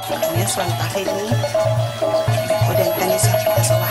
Ini sementara ini udah tadi sampai ke sawah.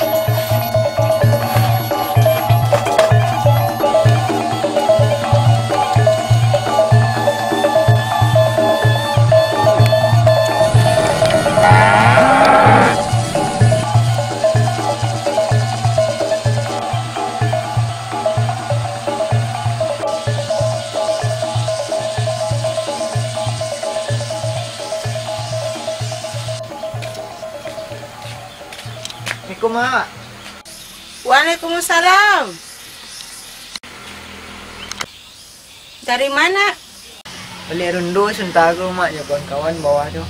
Assalamualaikum, Mak. Waalaikumsalam. Dari mana? Beli rundu sentago, Mak, ya kawan-kawan bawah tuh.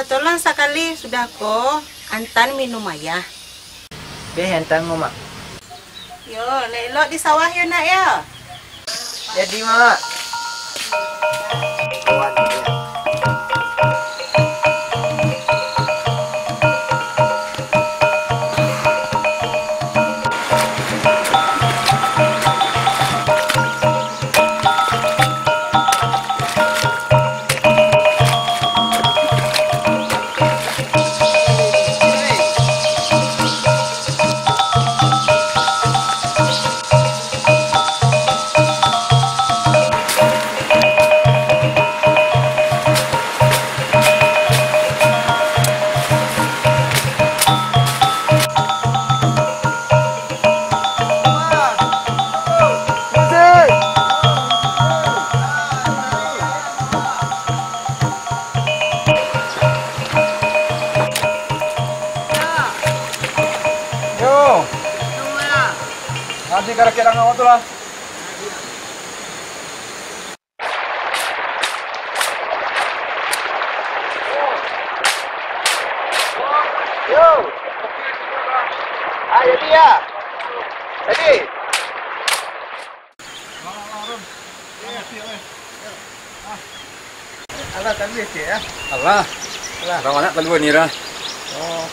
Tolong sekali sudah kok antar minum ayah. Biar hentang, Mak. Yo, lelok di sawah yo nak ya. Jadi, Mak. Kawan ya. Nanti kira-kira ngawat lah. Yo. Ayo dia. Jadi. Allah tadi ya. Allah. Allah. Rawana kalau ni lah. Oh.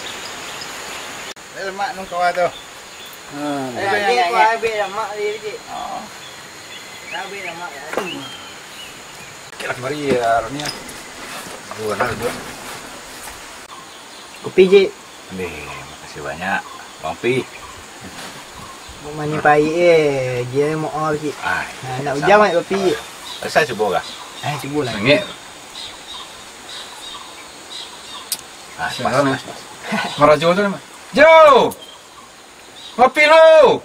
Lemak nung kau tu. Ini aku habis dah, Mak. Oh. Habis dah, Mak. Kira kemari Ronia. Dua nak dua. Kopi, Cik. Makasih banyak. Bang Pi. Mau mani pai dia mau all, Cik. Nak hujan mak kopi, Cik. Saya cuba kah? Cuba lah. Sengit. Pas. Marah Jo tu ni. Jo! Kopi lu!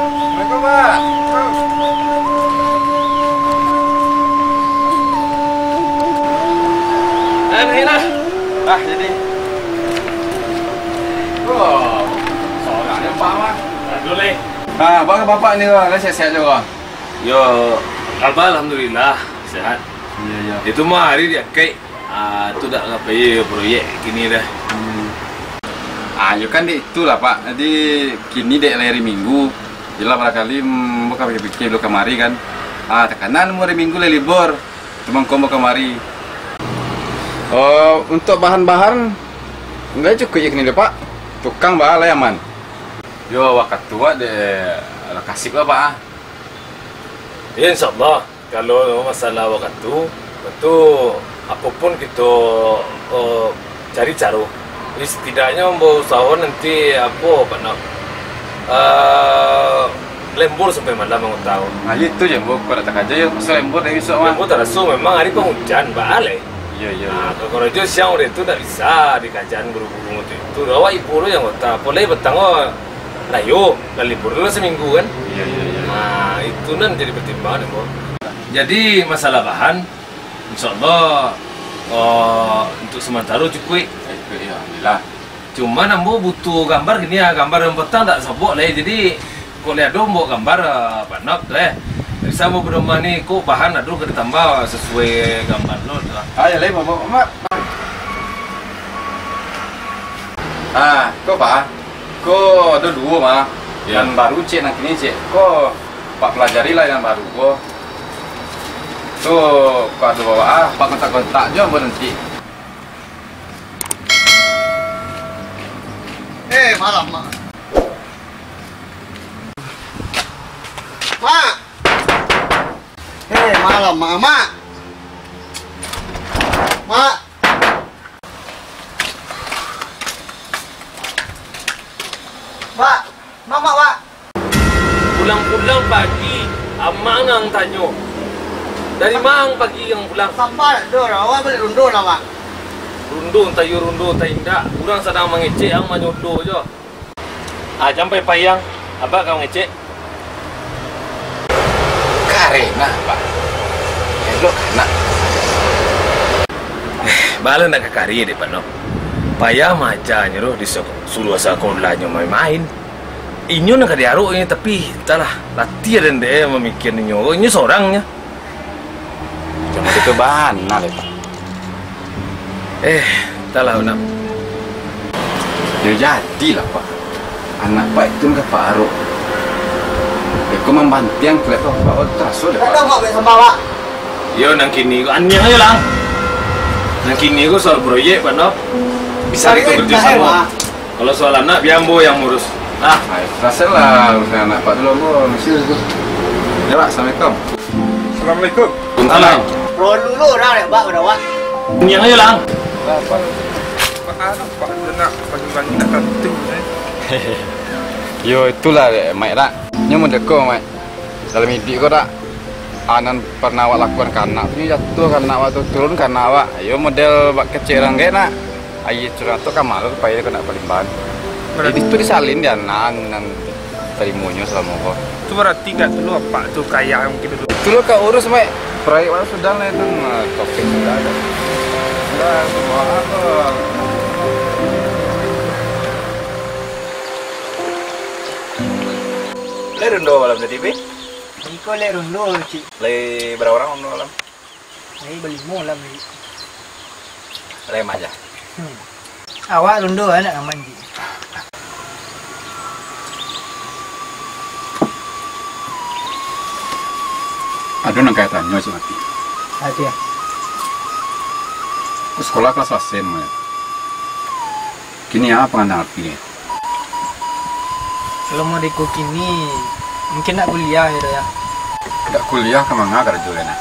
Assalamualaikum, Pak. Jadi. Oh, seorang yang Pak. Boleh. Bapak ni lah, sehat-sehat juga. Yo, alhamdulillah sehat. Ya. Itu mah hari dia kek. Tu dah ngapai proyek kini dah. Ya kan itulah Pak. Jadi kini dek hari Minggu. Jelas barangkali bukan pikir lu kemari kan. Tekanan hari Minggu libur. Cuma kau mau kemari. Untuk bahan-bahan enggak cukup ya kini deh Pak. Tukang bah lah yaman. Yo wakat tua deh kasih lah Pak. Ya insyaallah kalau masalah waktu itu apapun kita cari cara. Jadi setidaknya mau usaha nanti apa nak lembur sampai malam mau tahu. Itu je bu, kalau tak aja ya pasal lembur dari besok mah. Lembur terasa memang hari penghujan balik. Iya. Kalau itu siang udah itu tak bisa di kajian berhubung itu. Rawat ibu lu yang kota. Boleh petang rayo, libur dulu seminggu kan. Iya. Itu nan jadi pertimbangan bu. Jadi masalah bahan, insyaallah untuk sementara cukup. Alhamdulillah. Cuma nambo butuh gambar gini ya, gambar yang petang tak sabuk lah. Jadi kau lihat dong bawa gambar apa nak deh. Bisa mau berdomba ni, kok bahan ada kena tambah sesuai gambar lo. Ya leh mak. Ah, Kau Pak? Kau ada dua mah. Ya. Yang baru cek nak ini cek. Kok Pak pelajari lah yang baru kok. Tuh, kok ada bawa Pak kontak-kontak aja berhenti. Malam, Mak. Mak. Malam, Mak. Mak. Mak. Mak. Mama, Mak. Pulang-pulang pagi, amang nang tanyo. Dari mang pagi yang pulang? Sampai dah, awak boleh rundur lah, Mak. Rundu tayo indah. Kurang sedang mengecek yang menyodo je. Sampai payang, abah kau ngecek. Karena Pak. Elok nak. Bala nak kekari deh Pak no. Payah maja nyuruh di suruh sekolahnya main-main. Inyo nak diaruk ini tapi entahlah latihan dan dia memikir inyo. Inyo seorangnya. Cuma itu bahan nah Pak. Entahlah nak. Ya jadilah Pak. Anak Pak itu nggak Faruk. Aku membantu yang kelihatan Pak Ultraso deh Dah Pak. mak sama Mak. Yo nang kini ko anyang ayo lang. Nang kini ko soal proyek Pak no. Bisa kita kerja sama. Kalau soal anak biambo yang ngurus. Rasa lah urusan anak Pak dulu Bu. Mesti itu. Ya Pak, Assalamualaikum. Assalamualaikum. Salam. Roll dulu dah, Mak. Dah, Mak. Anyang ayo lang. Pak anak Pak nak pagi-pagi nak kantin. Yo itulah Mak dak. Nya mau deko Mak. Dalam hidup kau dak. Anan pernah awak lakukan karena ini jatuh karena awak tu turun karena awak. Yo model bak kecil orang kayak nak. Ayo curang tu kan malu supaya kau nak paling ban. Jadi itu disalin dia nan terimunya selama kau. Itu berarti kat dulu apa tu kaya yang kita dulu. Dulu kau urus Mak. Proyek mana sudah lah itu topik sudah ada. Sudah semua apa. Le rundo malam tadi be. Iko le rundo cik. Le berapa orang rundo malam? Ini beli lah beli. Rem aja. Awak rundo anak aman cik. Aduh nak kaitannya sih mati. Hati ya. Aku sekolah kelas asen Mak. Kini apa pengantar pilih? Kalau mau deko kini mungkin nak kuliah ya. Tidak kuliah kemana kerja nak?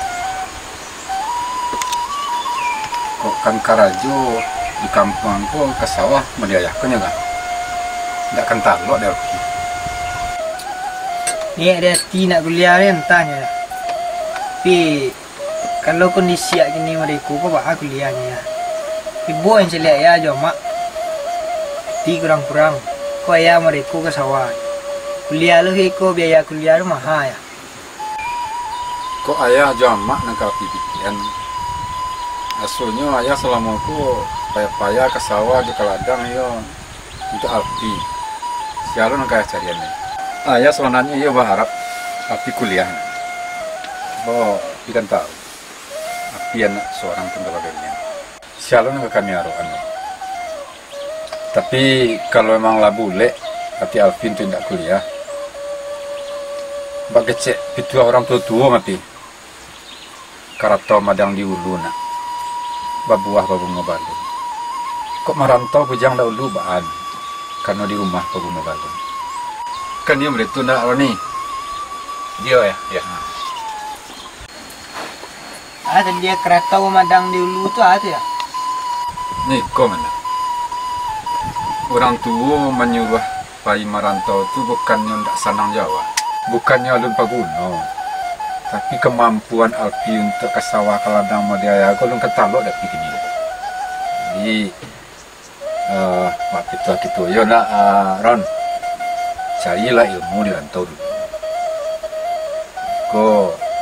Kok kan karajo di kampung aku ke sawah mediayakan ya kan? Tidak kental lo deh. Ni ada nak kuliah ni entahnya. Tapi kalau kondisi gini mereka kok bah kuliahnya ya. Ibu yang celik ya jo mak. Ti kurang-kurang. Kau ayah mereka ke sawah. Kuliah lu ko biaya kuliah lu mahal ya. Kok ayah jamak nak pipian? Asuhnya ayah selama aku payah-payah ke sawah ke ladang yo untuk Alfi. Sialu nak kaya carian ni. Ayah sebenarnya yo berharap Alfi kuliah. Oh, ikan tahu. Alfi anak seorang tunggal bagainya. Sialu nak kami aruan. Tapi kalau memang lah boleh, hati Alvin tu tidak kuliah. Bak kecek itu orang tua mati. Karato madang di ulu nak. Babuah babunga balun. Kok merantau bujang dah ulu baan. Karena di rumah babunga balun. Kan dia beritu nak ni. Dia ya. Ya. Ada dia kereta madang di ulu tu ada ya. Ni kau mana? Orang tua menyuruh bayi merantau tu bukannya tidak senang Jawa, bukannya alun paguno, tapi kemampuan Alfi untuk ke sawah ke ladang dia aku lung ketalok dah pergi ni. Jadi, waktu itu gitu, yo nak Ron, carilah ilmu di rantau dulu.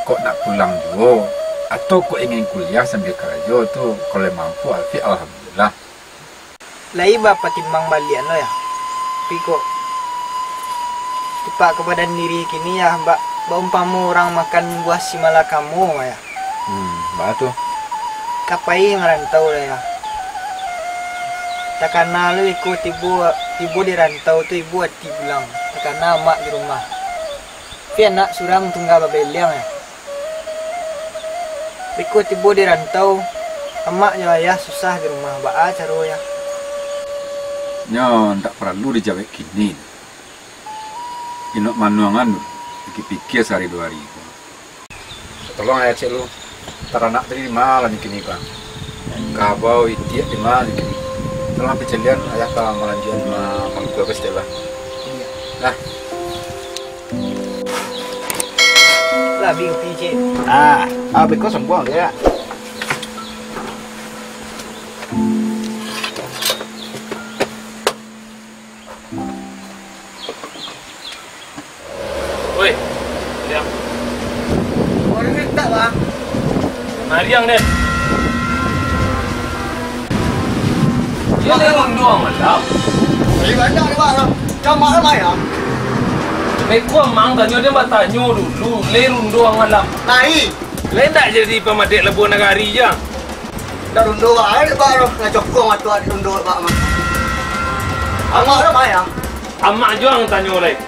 Kok nak pulang dulu, atau kok ingin kuliah sambil kerja tu, kalau mampu Alfi alhamdulillah. Lai bapak timbang balian lo ya. Tapi kok tipak kepada diri kini ya mbak umpamu orang makan buah si malakamu ya. Batu. Kapai ngerantau lah ya. Tak kenal lu ikut ibu di rantau tu ibu hati pulang. karena mak di rumah. Tapi anak surang tunggal babeliang ya. Ikut ibu di rantau, emak ayah susah di rumah, ba'a caro ya. Nyo, tak perlu dijawab kini. Inok manuangan, pikir-pikir sehari 2 hari. Tolong ayah cek lu, teranak tadi malah kini bang. Kabau itiak di mana kini. Tolong pecelian ayah kalau melanjutkan malu ke Stella. Nah, Lah bingung PJ. Beko sembuang ya. Woi, Liang. Orang ni tak bang. Mariang deh. Dia lerun doang malam. Di bandar ni bang. Kau mak ramai ya? Mereka mang tanya dia mak tanya dulu. Lerun doang malam. Naik. Lain tak jadi pemadek lebuh negari je. Dah rundu bang. Ada bang. Nak cokong waktu ada rundu bang. Amak ramai ya? Amak juang tanya lain.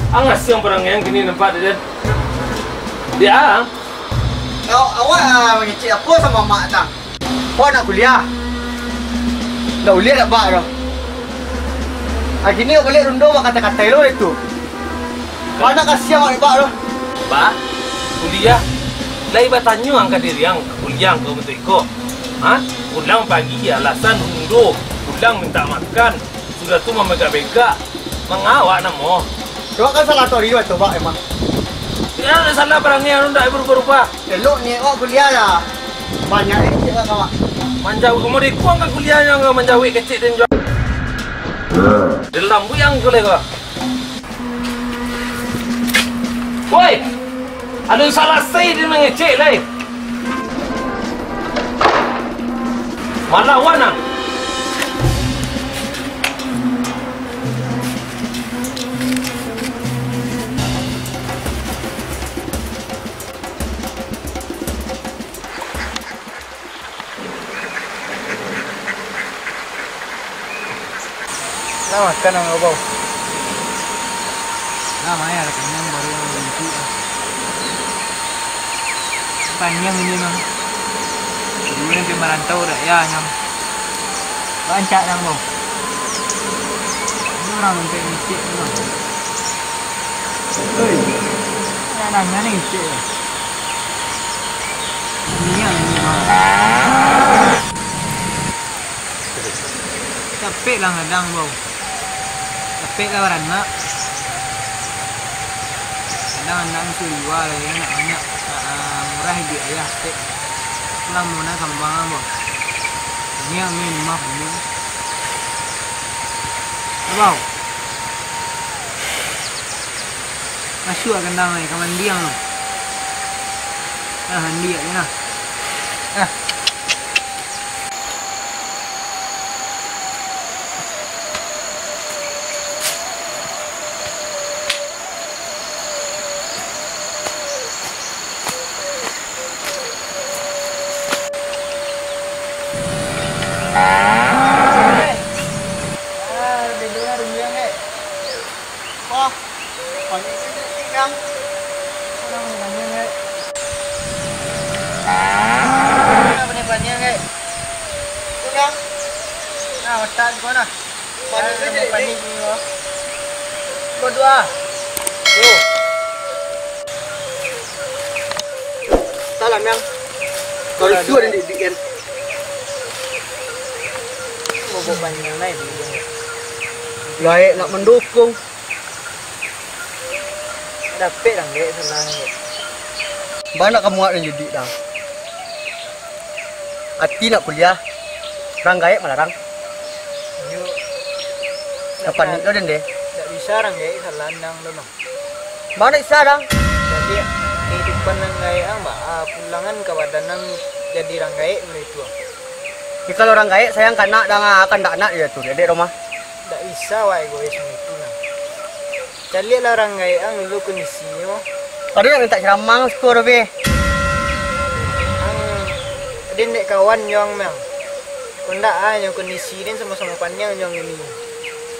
Angas yang perang yang kini nampak dia. Dia Awak mengecek apa sama mak tang? Awak nak kuliah? Dah kuliah tak bak dah. Hari ni awak boleh rundu mak kata-kata lo itu. Mana kasihan mak bak dah. Ba, kuliah. Lai bertanya angkat diri yang kuliah ke betul iko. Ha? Pulang pagi alasan unduh, pulang minta makan. Sudah tu memegak-begak. Mengawak namo. Awak kan salah tori tu bak emang. Ya ada salah barangnya anu ndak berubah-ubah. Elok ni awak kuliah lah. Banyak ni cik awak. Manjau kamu di kuang kan kuliahnya enggak menjauhi kecil dan jual. Dalam buyang boleh kau. Woi, ada yang salah saya dia mengecek lai. Malah wanang. Nak makan orang bau. Nah, maya ada kenyang baru yang benci. Panjang ini mang. Dulu nanti merantau dah ya nyam. Bancak nang bau. Ini orang untuk ngecek ni bang. Oi, nanya ni ngecek. Ini yang ini bang. Capek lah ngadang bau. Capek lah beranak. Kadang anak itu jual ya, nak banyak murah di ayah stek. Pulang mana kambang bang. Ini yang ini mah ini. Bau. Masuk akan damai kaman diang. Handi aja nah. Berdua. Salam yang. Kalau sudah di diin. Mau banyak lain. Lai nak mendukung. Dapat lang deh senang. Banyak kamu ada jadi dah. Ati nak kuliah. Rang gaya malarang. Yuk. Dapat ni kau deh. Tak bisa orang gaya salandang loh. Mana bisa orang? Jadi kehidupan orang gaya pulangan ke badanan jadi orang gaya itu. Kalau orang gaya sayang kanak dan akan tak nak dia tu. Jadi rumah. Tak bisa wah egois itu lah. Cari lah orang gaya dulu kondisinya. Tadi nak minta ceramah skor be. Din dek kawan yang meng. Kondak yang kondisi din sama-sama panjang yang ini.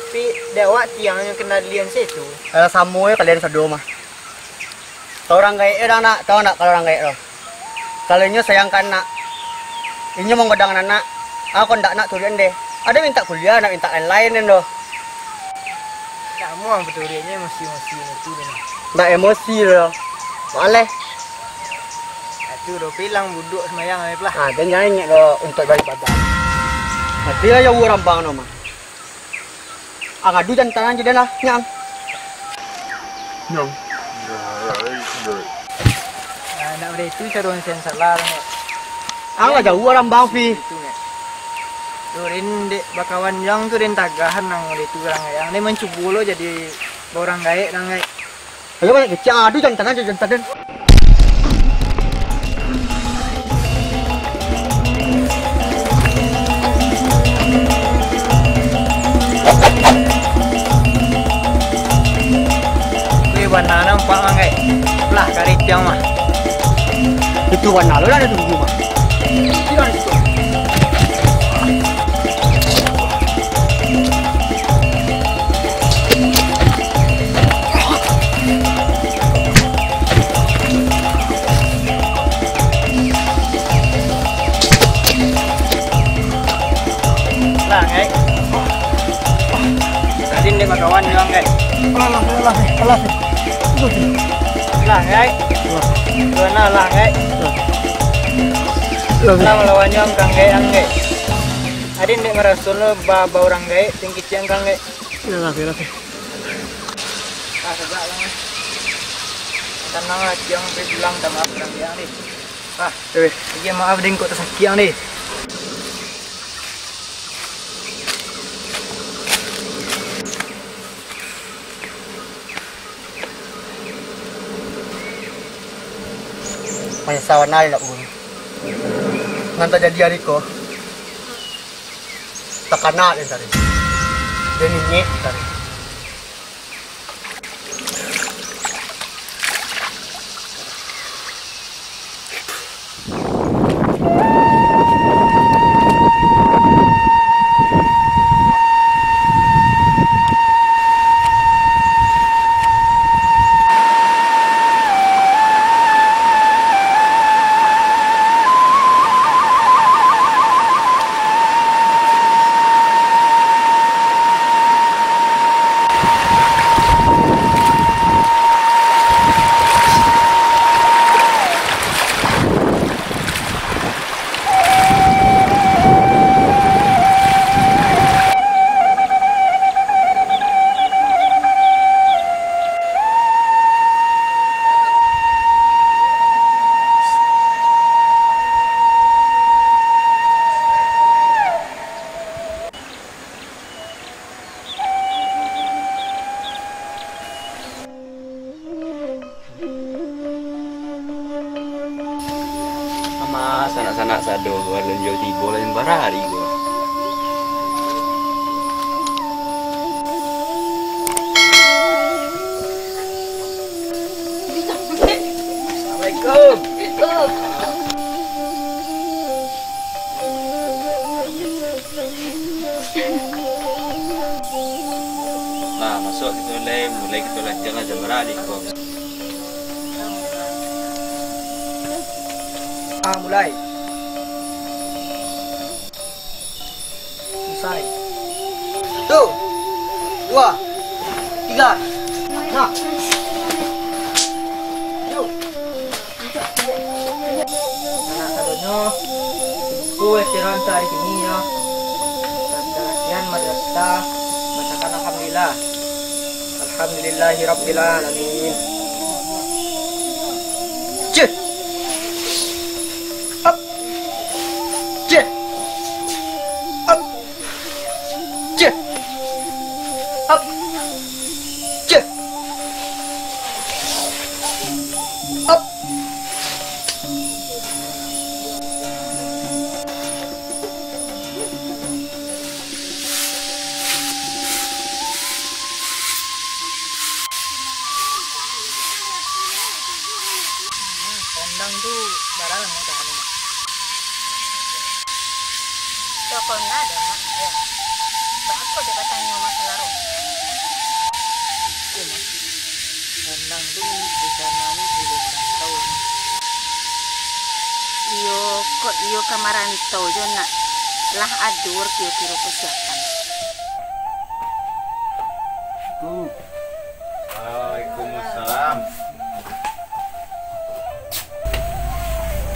Tapi dewa tiang yang kena lian situ. Kalau samu kalian sadu mah. Tahu orang gaya nak, tahu nak kalau orang gaya loh. Kalau ini sayangkan nak, ini mau godang anak, aku ndak nak tulian deh. Ada minta kuliah, nak minta lain-lain loh. Kamu yang betulnya emosi-emosi itu deh. Ndak emosi loh. Maleh. Itu udah bilang buduk semayang aja lah. Ah, dan jangan ingat loh untuk beribadah. Mati lah ya orang bang nama. Angadu jantan aja dah lah, nyang. Nyang. Nah, nak beri itu saya doang sen salah. Angga jauh orang bang fi. Itu nih. Turin dek bakawan yang turin tagahan nang itu orang yang ini mencubu lo jadi orang gaek nang gaek. Ayo banyak kecil, adu jantan aja jantan. Warna nampak mah kayak lah karet yang mah Itu warna lo ada tunggu mah. Tidak itu. lah kayak tadi dia bakawan yang kayak Alah. lah kayak mana lah kayak lah melawan yang kang kayak ada yang ngerasul bawa orang kayak tinggi yang kang kayak Alah. ah sebab lah tenang aja yang bilang sama orang yang nih ah dia maaf ding kok tersakit yang nih Masih sawan nali nak gun. Ngantar jadi hari ko. Takana din tadi. Dia nyek tadi. Sanak-sanak sado walun jo tibo lain barari gua. Assalamualaikum. Nah, masuk kita mulai kita jangan jam barari gua. Mulai. Selesai. 1, 2, 3. Nah. Yuk. Anak sadonyo. Buku estiran hari ini ya. Latihan madrasah. Bacakan alhamdulillah. Alhamdulillahirabbil alamin. Cek. Kondang tuh baralan mau tahan mak. Toko ada mak ya. Bakal dia bertanya masalah roh. Nang tu rencananya belum tahu. Iyo kamarantau jo nak lah adur kira-kira persiapan. Waalaikumsalam.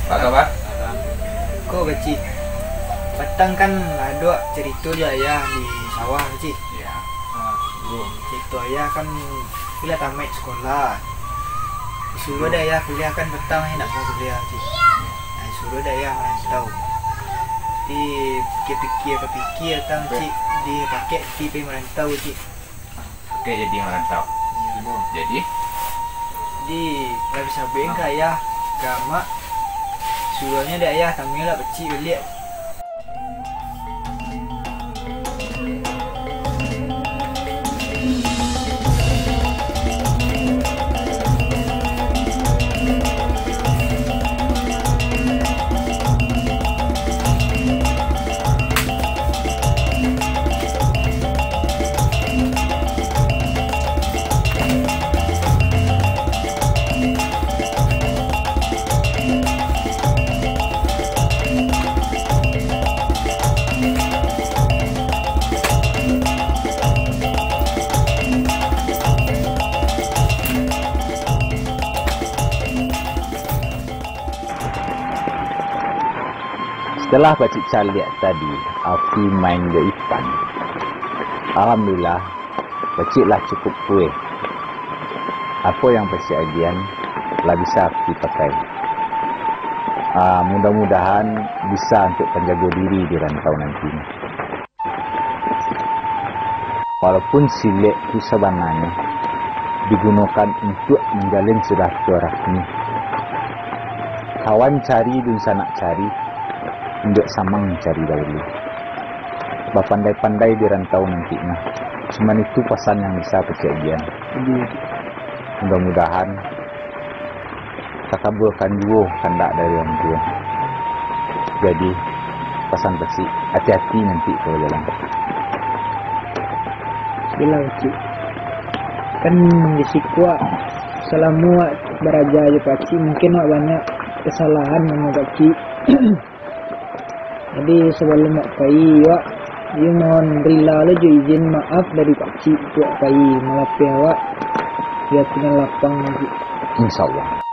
Apa kabar? Kok kecil? Petang kan ada cerita dia ayah di sawah kecil. Ya. Cerita ayah kan bila tamat sekolah. Suruh dia ayah kuliah kan petang nak mau kuliah kecil. Suruh dia ayah merantau. Di pikir tentang cik dia pakai tipe merantau cik. Oke, jadi merantau. Jadi Di nggak bisa bengka ayah gama. Suruhnya dia ayah kami lah kecil lihat. Setelah Pakcik Char lihat tadi, Afi main ke ikan. Alhamdulillah, Pakcik lah cukup kuih. Apa yang Pakcik ajian, lah bisa Afi pakai. Mudah-mudahan bisa untuk penjaga diri di rantau nanti. Walaupun silet itu sebenarnya digunakan untuk menjalin silaturahmi. Kawan cari dan sanak cari, untuk samang mencari dahulu. Berpandai-pandai di rantau nanti nah. Cuma itu pesan yang bisa kejadian. Mudah-mudahan takabulkan dua kandak dari orang tua. Jadi pesan bersih, hati-hati nanti kalau jalan. Bilang cik. Kan di sikwa selama beraja aja pakcik mungkin banyak kesalahan sama pakcik. Jadi sebelum mak pai wak, dia mohon rela le izin maaf dari pakcik buat pai melapi awak dia punya lapang lagi. Insyaallah.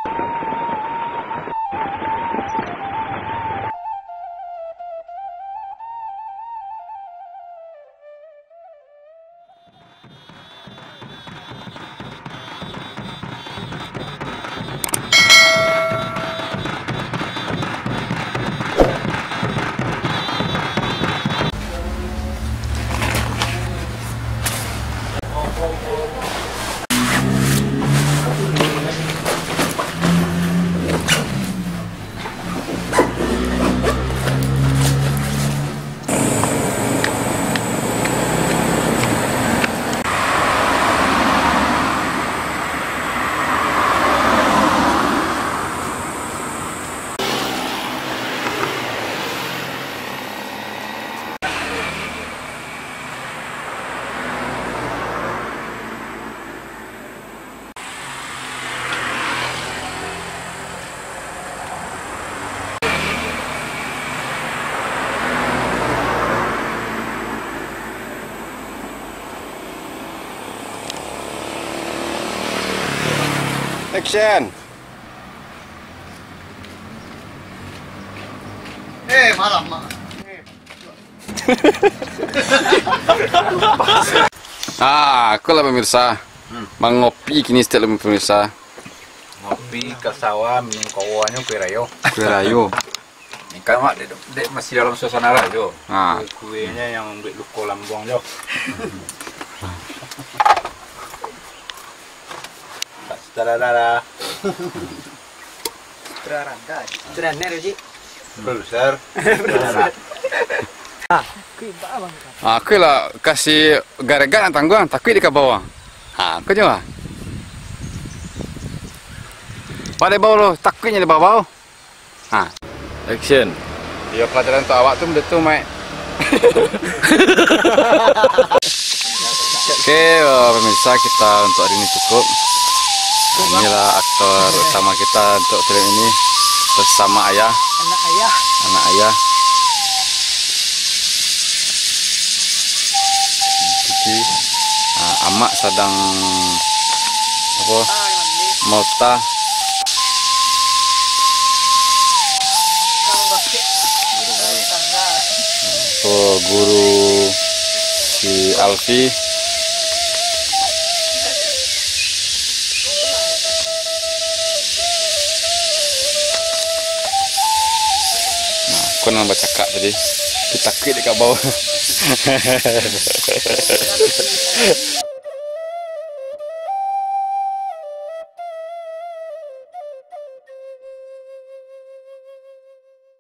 Action. Malam. Aku lah pemirsa. Mengopi kini setiap pemirsa. Ngopi ke sawah minum kawannya kue rayo. Kue rayo. Ini kan mak dek masih dalam suasana rayo. Ah. Kuenya yang buat luko lambung jo. Tadadada. Teraner cik. Produser. Aku lah kasih gara-gara tangguang takut di ke bawah. Aku coba. Pada bawah lo takutnya di bawah. Action. Ya pelajaran untuk awak tu benda tu mai. Oke, pemirsa, kita untuk hari ini cukup. Inilah aktor utama kita untuk film ini bersama ayah. Anak ayah. Kiki. Amak sedang apa? Mota. Guru si Alfi. Aku nak baca cakap tadi, aku takut dekat bawah.